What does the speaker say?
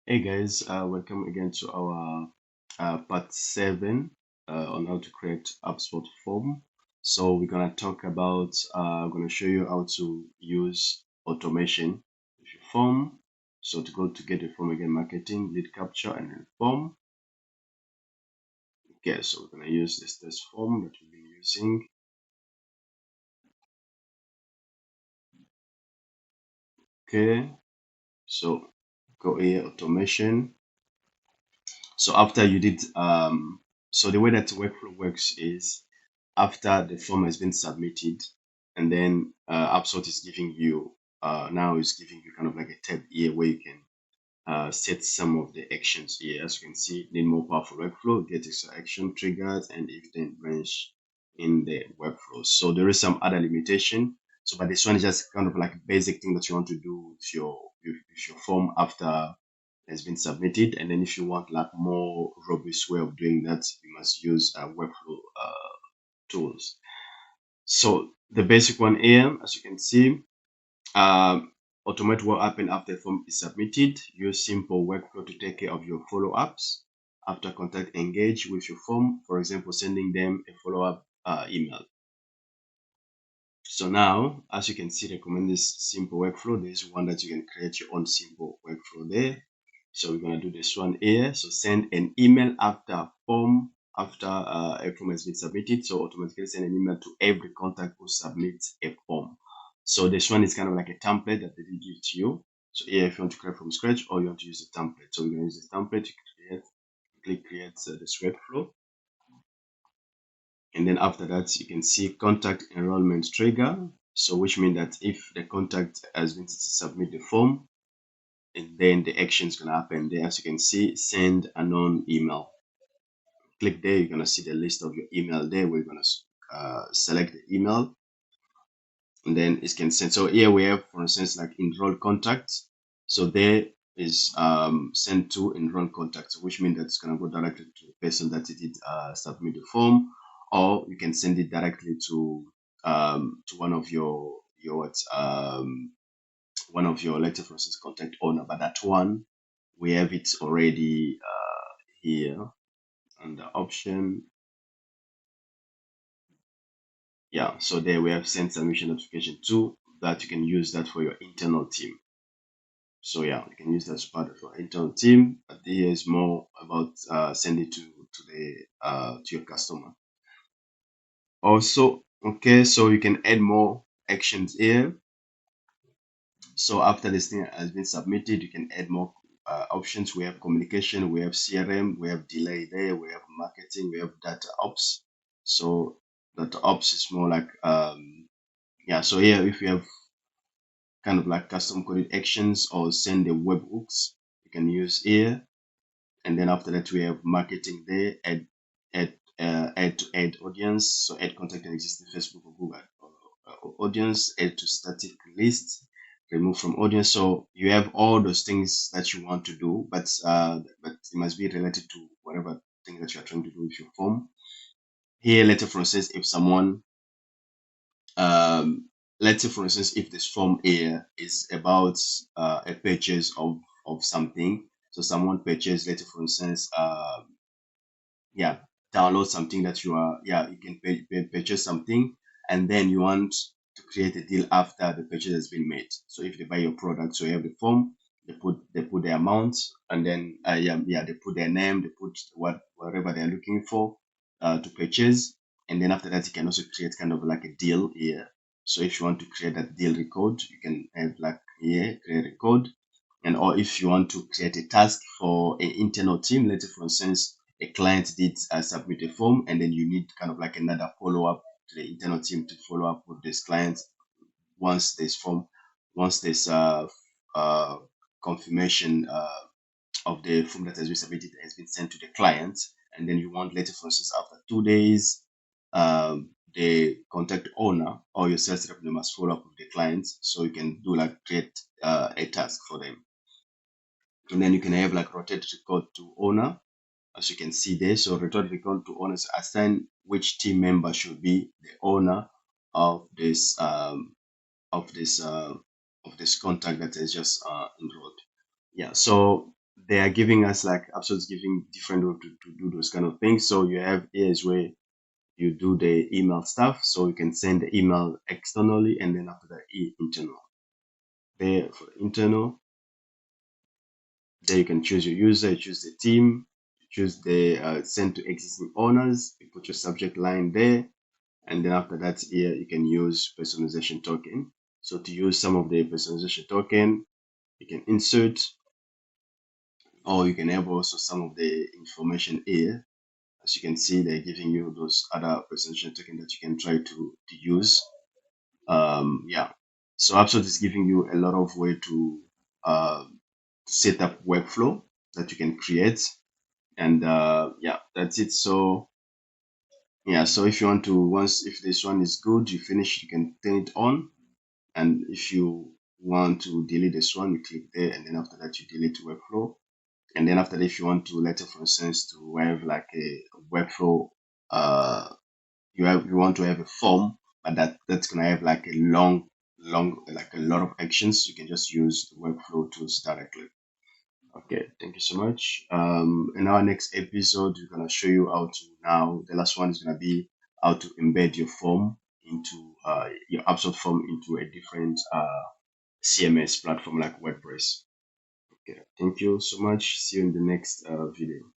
Hey guys, welcome again to our part 7 on how to create HubSpot form. So we're gonna talk about, I'm gonna show you how to use automation with your form. So to go to get your form again, marketing, lead capture, and then form. Okay, so we're gonna use this test form that we've been using. Okay, so go here, automation. So after you did, so the way that workflow works is after the form has been submitted, and then HubSpot is giving you, now is giving you kind of like a tab here where you can set some of the actions here. As you can see, need more powerful workflow, get extra action triggers, and event branch in the workflow. So there is some other limitation. So, but this one is just kind of like a basic thing that you want to do with your form after has been submitted. And then if you want like more robust way of doing that, you must use workflow tools. So the basic one here, as you can see, automate what happened after the form is submitted. Use simple workflow to take care of your follow-ups after contact engage with your form. For example, sending them a follow-up email. So now, as you can see, recommend this simple workflow. There's one that you can create your own simple workflow there. So we're gonna do this one here. So send an email after form, after a form has been submitted. So automatically send an email to every contact who submits a form. So this one is kind of like a template that they did give to you. So here, if you want to create from scratch or you want to use a template, so we're gonna use the template to create, click create this workflow. And then after that, you can see contact enrollment trigger. So which means that if the contact has been to submit the form, and then the action is going to happen there. As you can see, send a known email. Click there, you're going to see the list of your email there. We're going to select the email, and then it can send. So here we have, for instance, like enroll contacts. So there is send to enroll contacts, which means that it's going to go directly to the person that did submit the form, or you can send it directly to one of your one of your letter for instance contact owner. But that one we have it already here under option. Yeah, so there we have send submission notification to that. You can use that for your internal team. So yeah, you can use that as part of your internal team, but here is more about sending to the to your customer. Also, okay, so you can add more actions here. So after this thing has been submitted, you can add more options. We have communication, we have CRM, we have delay there, we have marketing, we have data ops. So data ops is more like yeah. So here, if you have kind of like custom coded actions or send the webhooks, you can use here. And then after that, we have marketing there, add to add audience. So add contact an existing Facebook or Google audience, add to static list, remove from audience. So you have all those things that you want to do, but it must be related to whatever thing that you are trying to do with your form. Here, let's say for instance, if someone let's say for instance, if this form here is about a purchase of something, so someone purchase, let's say for instance, yeah, download something that you are, yeah, you can purchase something, and then you want to create a deal after the purchase has been made. So if they buy your product, so you have the form, they put the amount, and then yeah, they put their name, they put whatever they're looking for to purchase, and then after that you can also create kind of like a deal here. So if you want to create that deal record, you can have like here create a code. And or if you want to create a task for an internal team, let's say for instance a client did submit a form, and then you need kind of like another follow-up to the internal team to follow up with this client once this form, once this uh, confirmation of the form that has been submitted has been sent to the client. And then you want, later for instance, after 2 days, the contact owner or your sales rep must follow up with the client, so you can do like create a task for them. And then you can have like rotate record to owner, as you can see there. So rotate record to owners, assign which team member should be the owner of this of this contact that is just enrolled. Yeah, so they are giving us like HubSpot's giving different way to do those kind of things. So you have here's where you do the email stuff. So you can send the email externally, and then after that internal. There for internal, there you can choose your user, you choose the team, you choose the send to existing owners, you put your subject line there, and then after that here you can use personalization token. So to use some of the personalization token, you can insert, or you can have also some of the information here. As you can see, they're giving you those other personalization token that you can try to use. Yeah, so HubSpot is giving you a lot of way to set up workflow that you can create, and yeah, that's it. So yeah, so if you want to, once if this one is good, you finish, you can turn it on, and if you want to delete this one, you click there, and then after that you delete workflow. And then after that, if you want to, let's say for instance, to have like a workflow, uh you want to have a form, but that's gonna have like a long like a lot of actions, you can just use the workflow tools directly. Okay, thank you so much. In our next episode, we're gonna show you how to, now the last one is gonna be how to embed your form into your HubSpot form into a different CMS platform like WordPress. Okay, thank you so much. See you in the next video.